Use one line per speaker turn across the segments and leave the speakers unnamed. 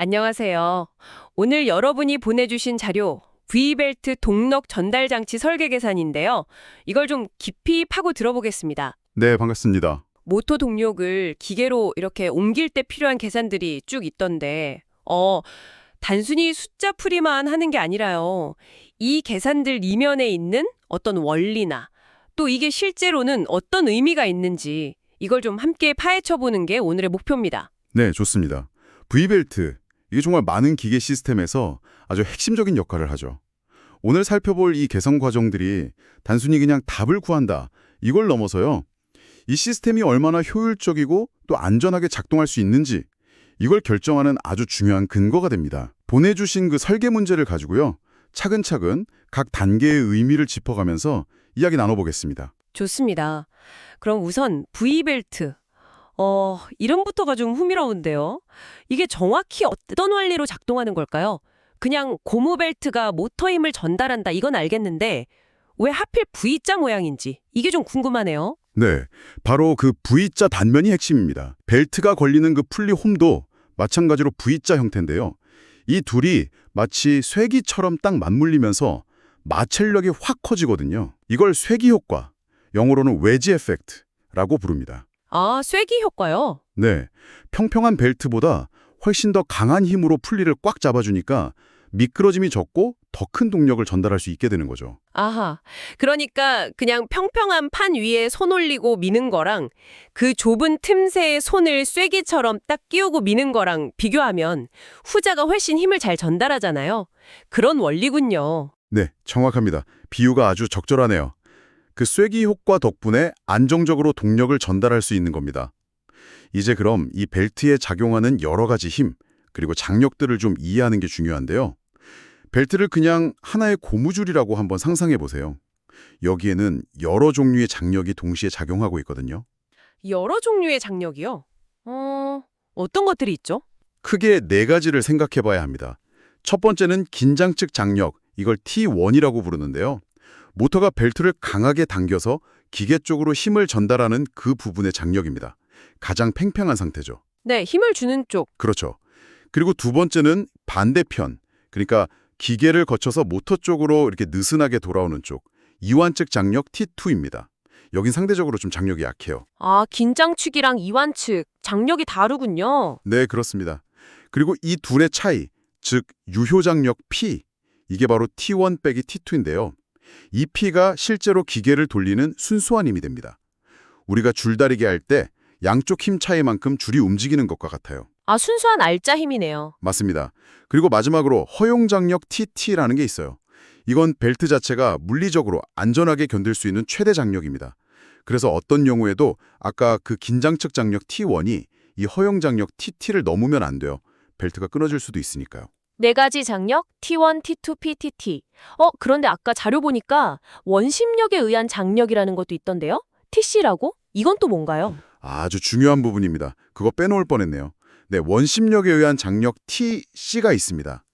안녕하세요. 오늘 여러분이 보내주신 자료, V벨트 동력 전달 장치 설계 계산인데요. 이걸 좀 깊이 파고 들어보겠습니다.
네, 반갑습니다.
모터 동력을 기계로 이렇게 옮길 때 필요한 계산들이 쭉 있던데, 단순히 숫자 풀이만 하는 게 아니라요. 이 계산들 이면에 있는 어떤 원리나 또 이게 실제로는 어떤 의미가 있는지 이걸 좀 함께 파헤쳐 보는 게 오늘의 목표입니다.
네, 좋습니다. V벨트, 이게 정말 많은 기계 시스템에서 아주 핵심적인 역할을 하죠. 오늘 살펴볼 이 개선 과정들이 단순히 그냥 답을 구한다, 이걸 넘어서요. 이 시스템이 얼마나 효율적이고 또 안전하게 작동할 수 있는지 이걸 결정하는 아주 중요한 근거가 됩니다. 보내주신 그 설계 문제를 가지고요. 차근차근 각 단계의 의미를 짚어가면서 이야기 나눠보겠습니다.
좋습니다. 그럼 우선 V벨트. 이름부터가 좀 흥미로운데요. 이게 정확히 어떤 원리로 작동하는 걸까요? 그냥 고무벨트가 모터 힘을 전달한다 이건 알겠는데 왜 하필 V자 모양인지 이게 좀 궁금하네요.
네, 바로 그 V자 단면이 핵심입니다. 벨트가 걸리는 그 풀리 홈도 마찬가지로 V자 형태인데요. 이 둘이 마치 쇠기처럼 딱 맞물리면서 마찰력이 확 커지거든요. 이걸 쇠기 효과, 영어로는 웨지 에펙트라고 부릅니다.
아, 쐐기 효과요?
네, 평평한 벨트보다 훨씬 더 강한 힘으로 풀리를 꽉 잡아주니까 미끄러짐이 적고 더 큰 동력을 전달할 수 있게 되는 거죠.
아하. 그러니까 그냥 평평한 판 위에 손 올리고 미는 거랑 그 좁은 틈새에 손을 쐐기처럼 딱 끼우고 미는 거랑 비교하면 후자가 훨씬 힘을 잘 전달하잖아요. 그런 원리군요.
네, 정확합니다. 비유가 아주 적절하네요. 그 쐐기 효과 덕분에 안정적으로 동력을 전달할 수 있는 겁니다. 이제 그럼 이 벨트에 작용하는 여러 가지 힘, 그리고 장력들을 좀 이해하는 게 중요한데요. 벨트를 그냥 하나의 고무줄이라고 한번 상상해 보세요. 여기에는 여러 종류의 장력이 동시에 작용하고 있거든요.
여러 종류의 장력이요? 어떤 것들이 있죠?
크게 네 가지를 생각해 봐야 합니다. 첫 번째는 긴장측 장력, 이걸 T1이라고 부르는데요. 모터가 벨트를 강하게 당겨서 기계 쪽으로 힘을 전달하는 그 부분의 장력입니다. 가장 팽팽한 상태죠.
네, 힘을 주는 쪽.
그렇죠. 그리고 두 번째는 반대편, 그러니까 기계를 거쳐서 모터 쪽으로 이렇게 느슨하게 돌아오는 쪽, 이완측 장력 T2입니다. 여긴 상대적으로 좀 장력이 약해요.
아, 긴장축이랑 이완축, 장력이 다르군요.
네, 그렇습니다. 그리고 이 둘의 차이, 즉 유효장력 P, 이게 바로 T1 빼기 T2인데요. 이 P가 실제로 기계를 돌리는 순수한 힘이 됩니다. 우리가 줄다리기 할 때 양쪽 힘 차이만큼 줄이 움직이는 것과 같아요.
아, 순수한 알짜 힘이네요.
맞습니다. 그리고 마지막으로 허용장력 TT라는 게 있어요. 이건 벨트 자체가 물리적으로 안전하게 견딜 수 있는 최대 장력입니다. 그래서 어떤 경우에도 아까 그 긴장측 장력 T1이 이 허용장력 TT를 넘으면 안 돼요. 벨트가 끊어질 수도 있으니까요.
네 가지 장력 T1, T2, PTT. 그런데 아까 자료 보니까 원심력에 의한 장력이라는 것도 있던데요? TC라고? 이건 또 뭔가요?
아주 중요한 부분입니다. 그거 빼놓을 뻔했네요. 네, 원심력에 의한 장력 TC가 있습니다.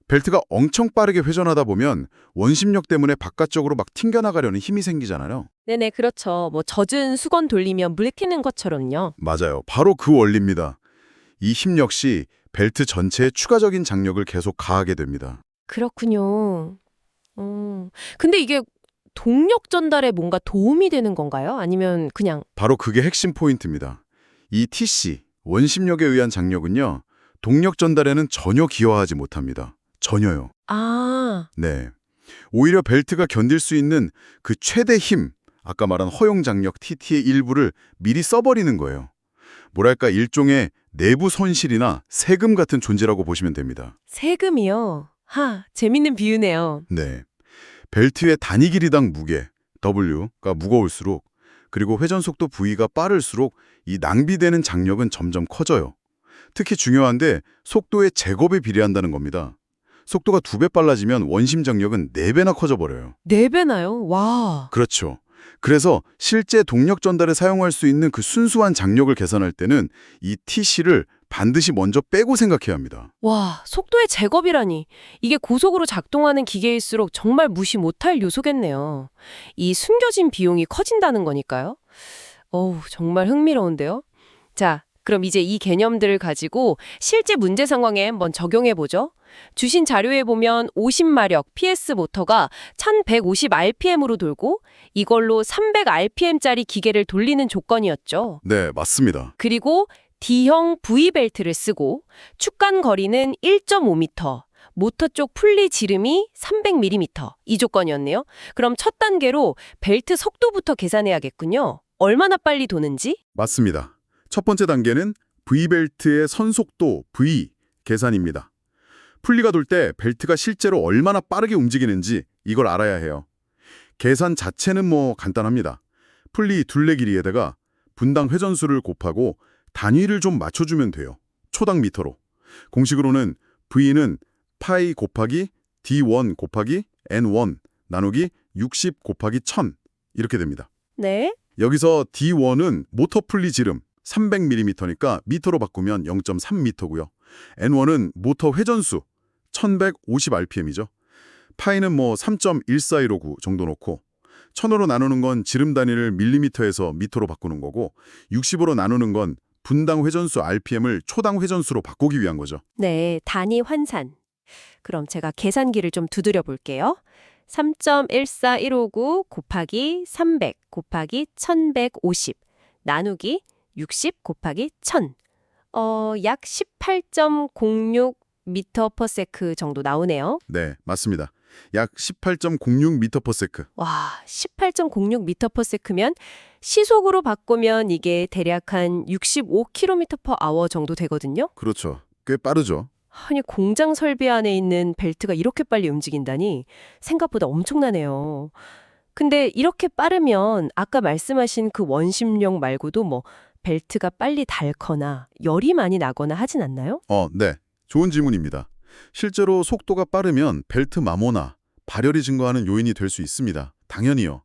벨트가 엄청 빠르게 회전하다 보면 원심력 때문에 바깥쪽으로 막 튕겨나가려는 힘이 생기잖아요.
네네, 그렇죠. 뭐 젖은 수건 돌리면 물 튀는 것처럼요.
맞아요. 바로 그 원리입니다. 이 힘 역시 벨트 전체에 추가적인 장력을 계속 가하게 됩니다.
그렇군요. 근데 이게 동력 전달에 뭔가 도움이 되는 건가요? 아니면 그냥
바로 그게 핵심 포인트입니다. 이 TC, 원심력에 의한 장력은요, 동력 전달에는 전혀 기여하지 못합니다. 전혀요.
아,
네. 오히려 벨트가 견딜 수 있는 그 최대 힘, 아까 말한 허용 장력 TT의 일부를 미리 써버리는 거예요. 뭐랄까 일종의 내부 손실이나 세금 같은 존재라고 보시면 됩니다.
세금이요. 재밌는 비유네요.
네. 벨트의 단위 길이당 무게, W가 무거울수록 그리고 회전 속도 V가 빠를수록 이 낭비되는 장력은 점점 커져요. 특히 중요한데 속도의 제곱에 비례한다는 겁니다. 속도가 2배 빨라지면 원심 장력은 4배나 커져버려요.
4배나요? 와.
그렇죠. 그래서 실제 동력 전달에 사용할 수 있는 그 순수한 장력을 계산할 때는 이 TC를 반드시 먼저 빼고 생각해야 합니다.
와, 속도의 제곱이라니. 이게 고속으로 작동하는 기계일수록 정말 무시 못할 요소겠네요. 이 숨겨진 비용이 커진다는 거니까요. 정말 흥미로운데요. 자, 그럼 이제 이 개념들을 가지고 실제 문제 상황에 한번 적용해 보죠. 주신 자료에 보면 50마력 PS 모터가 1150rpm으로 돌고 이걸로 300rpm짜리 기계를 돌리는 조건이었죠.
네, 맞습니다.
그리고 D형 V벨트를 쓰고 축간 거리는 1.5m, 모터 쪽 풀리 지름이 300mm 이 조건이었네요. 그럼 첫 단계로 벨트 속도부터 계산해야겠군요. 얼마나 빨리 도는지?
맞습니다. 첫 번째 단계는 V벨트의 선속도 V 계산입니다. 풀리가 돌 때 벨트가 실제로 얼마나 빠르게 움직이는지 이걸 알아야 해요. 계산 자체는 간단합니다. 풀리 둘레 길이에다가 분당 회전수를 곱하고 단위를 좀 맞춰주면 돼요. 초당 미터로. 공식으로는 V는 파이 곱하기 D1 곱하기 N1 나누기 60 곱하기 1000 이렇게 됩니다.
네.
여기서 D1은 모터 풀리 지름 300mm니까 미터로 바꾸면 0.3m고요. N1은 모터 회전수 1150rpm이죠. 파이는 3.1415 정도 놓고 1000으로 나누는 건 지름 단위를 밀리미터에서 미터로 바꾸는 거고 60으로 나누는 건 분당 회전수 rpm을 초당 회전수로 바꾸기 위한 거죠.
네, 단위 환산. 그럼 제가 계산기를 좀 두드려 볼게요. 3.14159 곱하기 300 곱하기 1150 나누기 60 곱하기 1000. 약 18.06m/s 정도 나오네요.
네, 맞습니다. 약 18.06m/s.
와, 18.06m/s면 시속으로 바꾸면 이게 대략 한 65km/h 정도 되거든요.
그렇죠. 꽤 빠르죠.
아니, 공장 설비 안에 있는 벨트가 이렇게 빨리 움직인다니 생각보다 엄청나네요. 근데 이렇게 빠르면 아까 말씀하신 그 원심력 말고도 벨트가 빨리 닳거나 열이 많이 나거나 하진 않나요?
네. 좋은 질문입니다. 실제로 속도가 빠르면 벨트 마모나 발열이 증가하는 요인이 될 수 있습니다. 당연히요.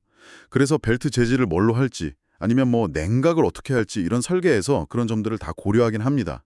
그래서 벨트 재질을 뭘로 할지 아니면 냉각을 어떻게 할지 이런 설계에서 그런 점들을 다 고려하긴 합니다.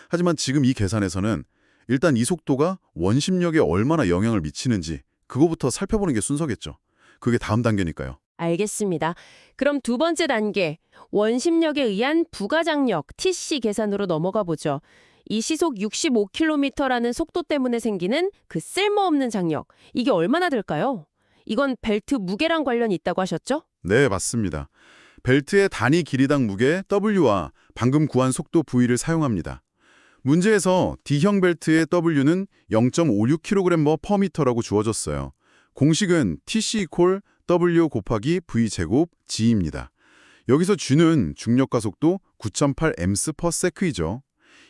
하지만 지금 이 계산에서는 일단 이 속도가 원심력에 얼마나 영향을 미치는지 그거부터 살펴보는 게 순서겠죠. 그게 다음 단계니까요.
알겠습니다. 그럼 두 번째 단계, 원심력에 의한 부가장력 TC 계산으로 넘어가 보죠. 이 시속 65km라는 속도 때문에 생기는 그 쓸모없는 장력, 이게 얼마나 될까요? 이건 벨트 무게랑 관련이 있다고 하셨죠?
네, 맞습니다. 벨트의 단위 길이당 무게 W와 방금 구한 속도 V를 사용합니다. 문제에서 D형 벨트의 W는 0.56kg/m라고 주어졌어요. 공식은 TC 콜 W 곱하기 V 제곱 G입니다. 여기서 G는 중력과 속도 9.8 ms/s이죠.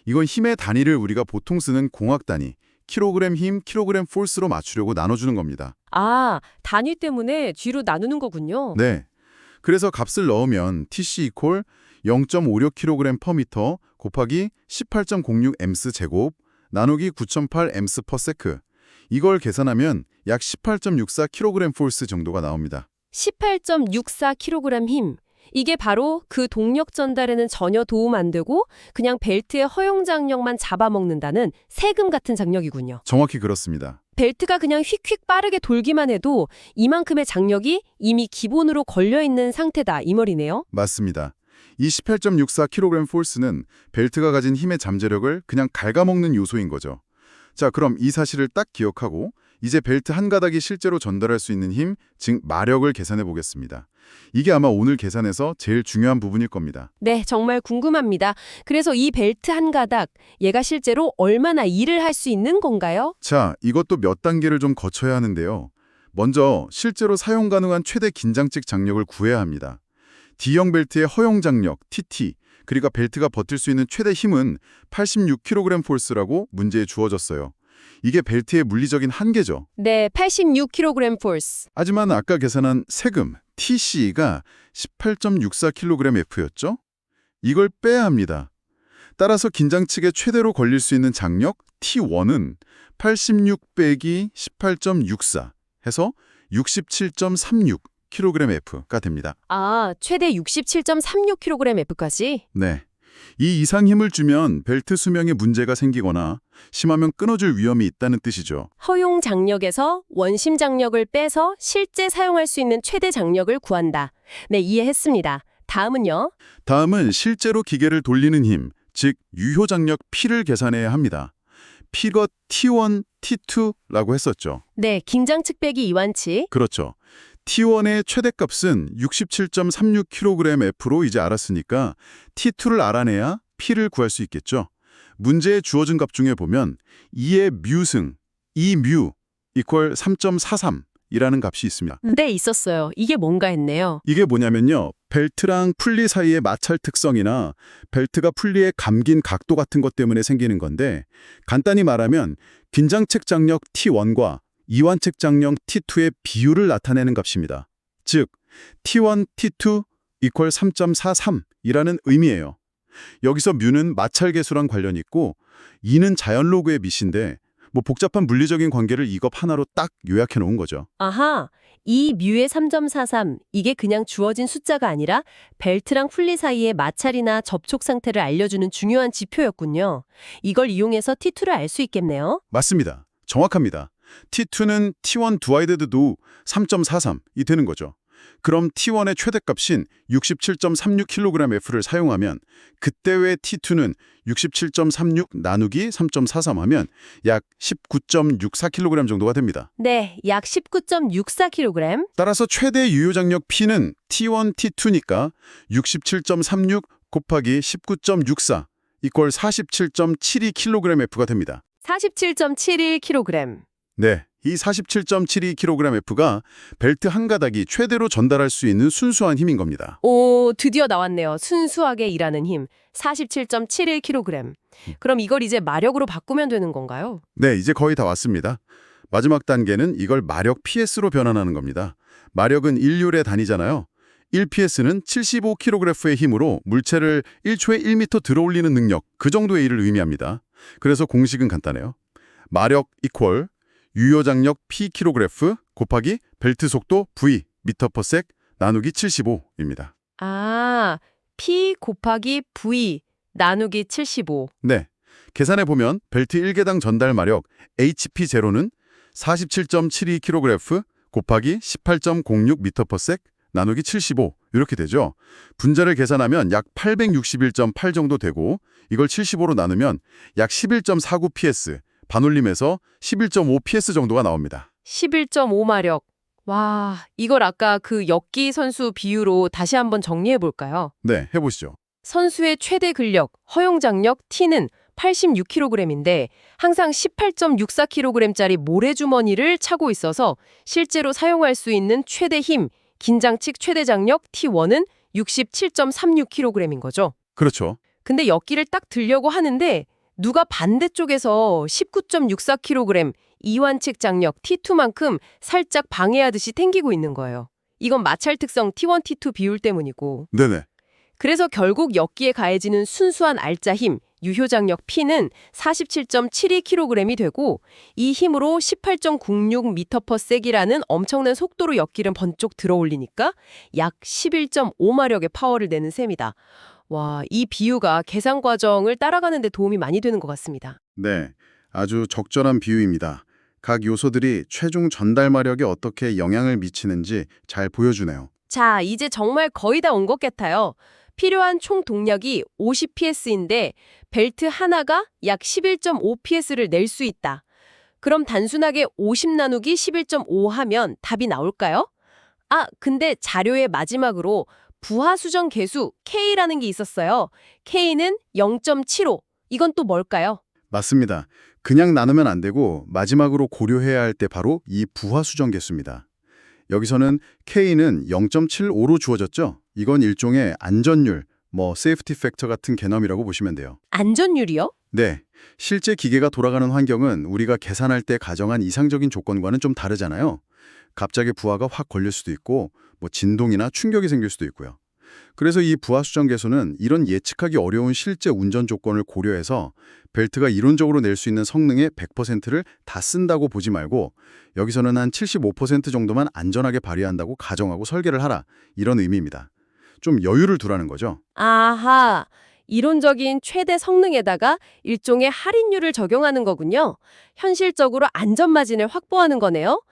이건 힘의 단위를 우리가 보통 쓰는 공학 단위, 킬로그램 힘, 킬로그램 포스로 맞추려고 나눠주는 겁니다.
아, 단위 때문에 G로 나누는 거군요.
네. 그래서 값을 넣으면 TC 이퀄 0.56kg/m 곱하기 18.06 ms 제곱 나누기 9.8 ms/s. 이걸 계산하면 약 18.64kg 포스 정도가 나옵니다.
18.64kg 힘. 이게 바로 그 동력 전달에는 전혀 도움 안 되고 그냥 벨트의 허용 장력만 잡아먹는다는 세금 같은 장력이군요.
정확히 그렇습니다.
벨트가 그냥 휙휙 빠르게 돌기만 해도 이만큼의 장력이 이미 기본으로 걸려있는 상태다 이 말이네요.
맞습니다. 이 18.64kg 포스는 벨트가 가진 힘의 잠재력을 그냥 갉아먹는 요소인 거죠. 자, 그럼 이 사실을 딱 기억하고 이제 벨트 한 가닥이 실제로 전달할 수 있는 힘, 즉 마력을 계산해 보겠습니다. 이게 아마 오늘 계산에서 제일 중요한 부분일 겁니다.
네, 정말 궁금합니다. 그래서 이 벨트 한 가닥, 얘가 실제로 얼마나 일을 할 수 있는 건가요?
자, 이것도 몇 단계를 좀 거쳐야 하는데요. 먼저 실제로 사용 가능한 최대 긴장직 장력을 구해야 합니다. D형 벨트의 허용 장력, TT, 그리고 벨트가 버틸 수 있는 최대 힘은 86kg 포스라고 문제에 주어졌어요. 이게 벨트의 물리적인 한계죠.
네, 86kg 포스.
하지만 아까 계산한 세금, TC가 18.64kgf였죠? 이걸 빼야 합니다. 따라서 긴장측에 최대로 걸릴 수 있는 장력, T1은 86 빼기 18.64 해서 67.36kgf가 됩니다.
아, 최대 67.36kgf까지?
네. 이 이상 힘을 주면 벨트 수명에 문제가 생기거나 심하면 끊어질 위험이 있다는 뜻이죠.
허용 장력에서 원심 장력을 빼서 실제 사용할 수 있는 최대 장력을 구한다. 네, 이해했습니다. 다음은요?
다음은 실제로 기계를 돌리는 힘, 즉 유효장력 P를 계산해야 합니다. P가 T1, T2라고 했었죠.
네, 긴장측배기 이완치.
그렇죠. T1의 최대값은 67.36kgF로 이제 알았으니까 T2를 알아내야 P를 구할 수 있겠죠. 문제에 주어진 값 중에 보면 2의 뮤승, 2뮤 이퀄 3.43 이라는 값이 있습니다.
네, 있었어요. 이게 뭔가 했네요.
이게 뭐냐면요. 벨트랑 풀리 사이의 마찰 특성이나 벨트가 풀리에 감긴 각도 같은 것 때문에 생기는 건데 간단히 말하면 긴장측 장력 T1과 이완측 장력 T2의 비율을 나타내는 값입니다. 즉 T1, T2 이퀄 3.43이라는 의미예요. 여기서 뮤는 마찰 계수랑 관련이 있고 2는 자연 로그의 밑인데 뭐 복잡한 물리적인 관계를 이 것 하나로 딱 요약해 놓은 거죠.
아하, 이 뮤의 3.43, 이게 그냥 주어진 숫자가 아니라 벨트랑 풀리 사이의 마찰이나 접촉 상태를 알려주는 중요한 지표였군요. 이걸 이용해서 T2를 알 수 있겠네요.
맞습니다. 정확합니다. T2는 T1 디와이드도 3.43이 되는 거죠. 그럼 T1의 최대값인 67.36kgF를 사용하면 그때 왜 T2는 67.36 나누기 3.43 하면 약 19.64kg 정도가 됩니다.
네, 약 19.64kg.
따라서 최대 유효장력 P는 T1, T2니까 67.36 곱하기 19.64 이퀄 47.72kgF가 됩니다.
47.71kg.
네, 이 47.72kgF가 벨트 한 가닥이 최대로 전달할 수 있는 순수한 힘인 겁니다.
오, 드디어 나왔네요. 순수하게 일하는 힘. 47.71kg. 그럼 이걸 이제 마력으로 바꾸면 되는 건가요?
네, 이제 거의 다 왔습니다. 마지막 단계는 이걸 마력 PS로 변환하는 겁니다. 마력은 인율의 단위잖아요. 1ps는 75kg의 힘으로 물체를 1초에 1m 들어올리는 능력, 그 정도의 일을 의미합니다. 그래서 공식은 간단해요. 마력 이퀄 유효장력 P kg 곱하기 벨트 속도 V m/s 나누기 75입니다.
아, P 곱하기 V 나누기 75.
네, 계산해 보면 벨트 1개당 전달 마력 HP0는 47.72kg 곱하기 18.06 m/s 나누기 75 이렇게 되죠. 분자를 계산하면 약 861.8 정도 되고 이걸 75로 나누면 약 11.49 ps, 반올림에서 11.5 ps 정도가 나옵니다.
11.5마력. 와, 이걸 아까 그 역기 선수 비유로 다시 한번 정리해 볼까요?
네, 해보시죠.
선수의 최대 근력, 허용 장력 T는 86kg인데 항상 18.64kg짜리 모래주머니를 차고 있어서 실제로 사용할 수 있는 최대 힘, 긴장측 최대 장력 T1은 67.36kg인 거죠.
그렇죠.
근데 역기를 딱 들려고 하는데 누가 반대쪽에서 19.64kg 이완측 장력 T2만큼 살짝 방해하듯이 탱기고 있는 거예요. 이건 마찰 특성 T1, T2 비율 때문이고.
네네.
그래서 결국 역기에 가해지는 순수한 알짜 힘, 유효장력 P는 47.72kg이 되고 이 힘으로 18.06m/s이라는 엄청난 속도로 역기를 번쩍 들어올리니까 약 11.5마력의 파워를 내는 셈이다. 와, 이 비유가 계산 과정을 따라가는 데 도움이 많이 되는 것 같습니다.
네, 아주 적절한 비유입니다. 각 요소들이 최종 전달 마력에 어떻게 영향을 미치는지 잘 보여주네요.
자, 이제 정말 거의 다 온 것 같아요. 필요한 총 동력이 50ps인데 벨트 하나가 약 11.5ps를 낼 수 있다. 그럼 단순하게 50 나누기 11.5 하면 답이 나올까요? 아, 근데 자료의 마지막으로 부하수정 계수 K라는 게 있었어요. K는 0.75. 이건 또 뭘까요?
맞습니다. 그냥 나누면 안 되고 마지막으로 고려해야 할 때 바로 이 부하 수정 개수입니다. 여기서는 K는 0.75로 주어졌죠. 이건 일종의 안전율, 세이프티 팩터 같은 개념이라고 보시면 돼요.
안전율이요?
네, 실제 기계가 돌아가는 환경은 우리가 계산할 때 가정한 이상적인 조건과는 좀 다르잖아요. 갑자기 부하가 확 걸릴 수도 있고 진동이나 충격이 생길 수도 있고요. 그래서 이 부하 수정 계수는 이런 예측하기 어려운 실제 운전 조건을 고려해서 벨트가 이론적으로 낼 수 있는 성능의 100%를 다 쓴다고 보지 말고 여기서는 한 75% 정도만 안전하게 발휘한다고 가정하고 설계를 하라, 이런 의미입니다. 좀 여유를 두라는 거죠.
아하, 이론적인 최대 성능에다가 일종의 할인율을 적용하는 거군요. 현실적으로 안전 마진을 확보하는 거네요.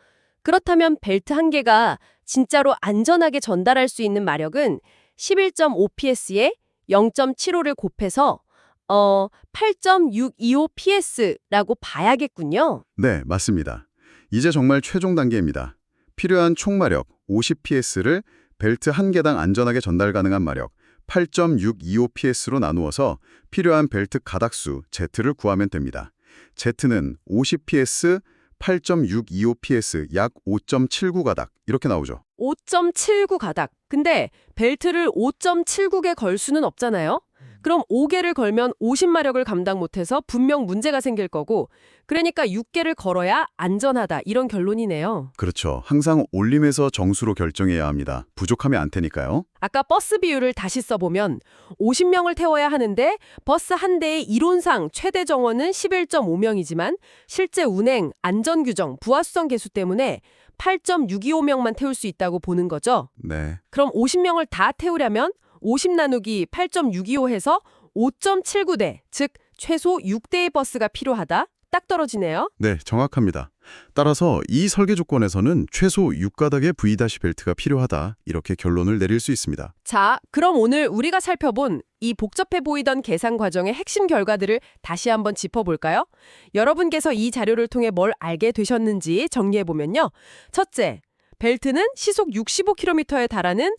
그렇다면 벨트 한 개가 진짜로 안전하게 전달할 수 있는 마력은 11.5ps에 0.75를 곱해서 8.625ps라고 봐야겠군요.
네, 맞습니다. 이제 정말 최종 단계입니다. 필요한 총마력 50ps를 벨트 한 개당 안전하게 전달 가능한 마력 8.625ps로 나누어서 필요한 벨트 가닥수 Z를 구하면 됩니다. Z는 50ps, 8.625ps, 약 5.79가닥 이렇게 나오죠.
5.79 가닥. 근데 벨트를 5.79개 걸 수는 없잖아요? 그럼 5개를 걸면 50마력을 감당 못해서 분명 문제가 생길 거고, 그러니까 6개를 걸어야 안전하다 이런 결론이네요.
그렇죠. 항상 올림에서 정수로 결정해야 합니다. 부족하면 안 테니까요.
아까 버스 비율을 다시 써보면 50명을 태워야 하는데 버스 한 대의 이론상 최대 정원은 11.5명이지만 실제 운행, 안전규정, 부하수성 계수 때문에 8.625명만 태울 수 있다고 보는 거죠.
네.
그럼 50명을 다 태우려면 50 나누기 8.625 해서 5.79대, 즉 최소 6대의 버스가 필요하다? 딱 떨어지네요.
네, 정확합니다. 따라서 이 설계 조건에서는 최소 6가닥의 V-벨트가 필요하다 이렇게 결론을 내릴 수 있습니다.
자, 그럼 오늘 우리가 살펴본 이 복잡해 보이던 계산 과정의 핵심 결과들을 다시 한번 짚어볼까요? 여러분께서 이 자료를 통해 뭘 알게 되셨는지 정리해보면요. 첫째, 벨트는 시속 65km에 달하는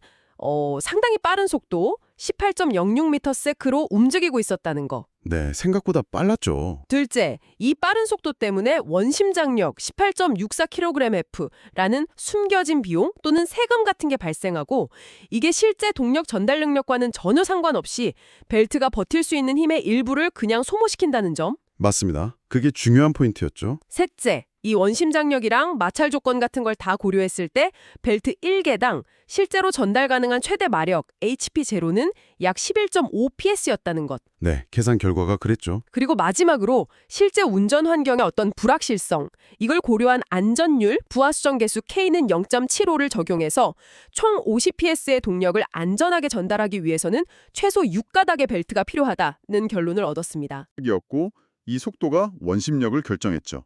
상당히 빠른 속도 18.06m/s로 움직이고 있었다는 거.
네, 생각보다 빨랐죠.
둘째, 이 빠른 속도 때문에 원심 장력 18.64kgf라는 숨겨진 비용 또는 세금 같은 게 발생하고 이게 실제 동력 전달 능력과는 전혀 상관없이 벨트가 버틸 수 있는 힘의 일부를 그냥 소모시킨다는 점.
맞습니다. 그게 중요한 포인트였죠.
셋째, 이 원심 장력이랑 마찰 조건 같은 걸 다 고려했을 때 벨트 1개당 실제로 전달 가능한 최대 마력 HP0는 약 11.5ps였다는 것.
네, 계산 결과가 그랬죠.
그리고 마지막으로 실제 운전 환경의 어떤 불확실성, 이걸 고려한 안전율, 부하수정 계수 K는 0.75를 적용해서 총 50ps의 동력을 안전하게 전달하기 위해서는 최소 6가닥의 벨트가 필요하다는 결론을 얻었습니다.
이었고 이 속도가 원심력을 결정했죠.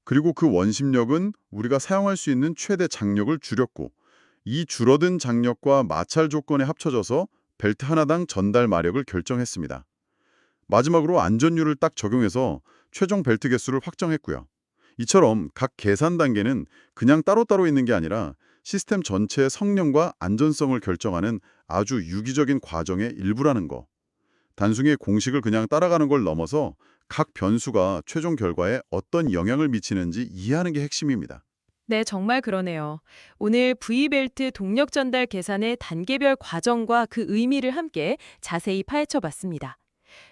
그리고 그 원심력은 우리가 사용할 수 있는 최대 장력을 줄였고 이 줄어든 장력과 마찰 조건에 합쳐져서 벨트 하나당 전달 마력을 결정했습니다. 마지막으로 안전율을 딱 적용해서 최종 벨트 개수를 확정했고요. 이처럼 각 계산 단계는 그냥 따로따로 있는 게 아니라 시스템 전체의 성능과 안전성을 결정하는 아주 유기적인 과정의 일부라는 거. 단순히 공식을 그냥 따라가는 걸 넘어서 각 변수가 최종 결과에 어떤 영향을 미치는지 이해하는 게 핵심입니다.
네, 정말 그러네요. 오늘 V벨트 동력 전달 계산의 단계별 과정과 그 의미를 함께 자세히 파헤쳐 봤습니다.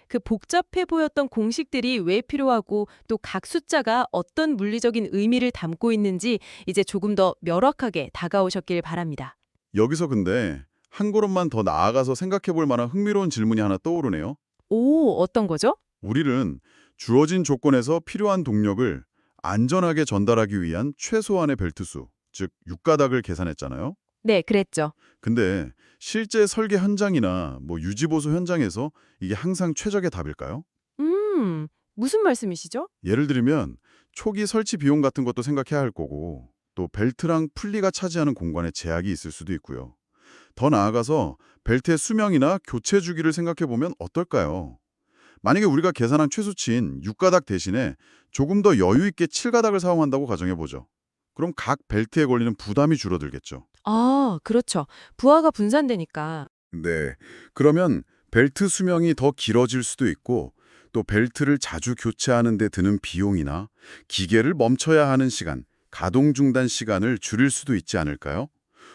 그 복잡해 보였던 공식들이 왜 필요하고 또 각 숫자가 어떤 물리적인 의미를 담고 있는지 이제 조금 더 명확하게 다가오셨길 바랍니다.
여기서 근데 한 걸음만 더 나아가서 생각해 볼 만한 흥미로운 질문이 하나 떠오르네요.
오, 어떤 거죠?
우리는 주어진 조건에서 필요한 동력을 안전하게 전달하기 위한 최소한의 벨트 수, 즉 6가닥을 계산했잖아요.
네, 그랬죠.
근데 실제 설계 현장이나 유지보수 현장에서 이게 항상 최적의 답일까요?
무슨 말씀이시죠?
예를 들면 초기 설치 비용 같은 것도 생각해야 할 거고 또 벨트랑 풀리가 차지하는 공간에 제약이 있을 수도 있고요. 더 나아가서 벨트의 수명이나 교체 주기를 생각해 보면 어떨까요? 만약에 우리가 계산한 최소치인 6가닥 대신에 조금 더 여유 있게 7가닥을 사용한다고 가정해보죠. 그럼 각 벨트에 걸리는 부담이 줄어들겠죠.
아, 그렇죠. 부하가 분산되니까.
네. 그러면 벨트 수명이 더 길어질 수도 있고 또 벨트를 자주 교체하는 데 드는 비용이나 기계를 멈춰야 하는 시간, 가동 중단 시간을 줄일 수도 있지 않을까요?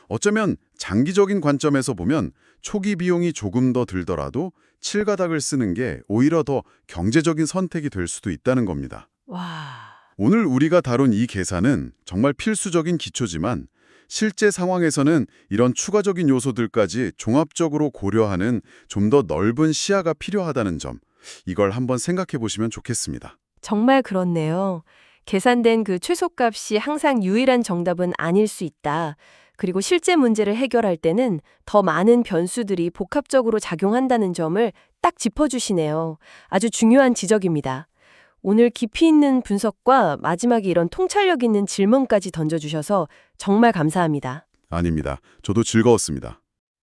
어쩌면 장기적인 관점에서 보면 초기 비용이 조금 더 들더라도 7가닥을 쓰는 게 오히려 더 경제적인 선택이 될 수도 있다는 겁니다.
와.
오늘 우리가 다룬 이 계산은 정말 필수적인 기초지만 실제 상황에서는 이런 추가적인 요소들까지 종합적으로 고려하는 좀 더 넓은 시야가 필요하다는 점, 이걸 한번 생각해 보시면 좋겠습니다.
정말 그렇네요. 계산된 그 최소값이 항상 유일한 정답은 아닐 수 있다. 그리고 실제 문제를 해결할 때는 더 많은 변수들이 복합적으로 작용한다는 점을 딱 짚어주시네요. 아주 중요한 지적입니다. 오늘 깊이 있는 분석과 마지막에 이런 통찰력 있는 질문까지 던져주셔서 정말 감사합니다.
아닙니다. 저도 즐거웠습니다.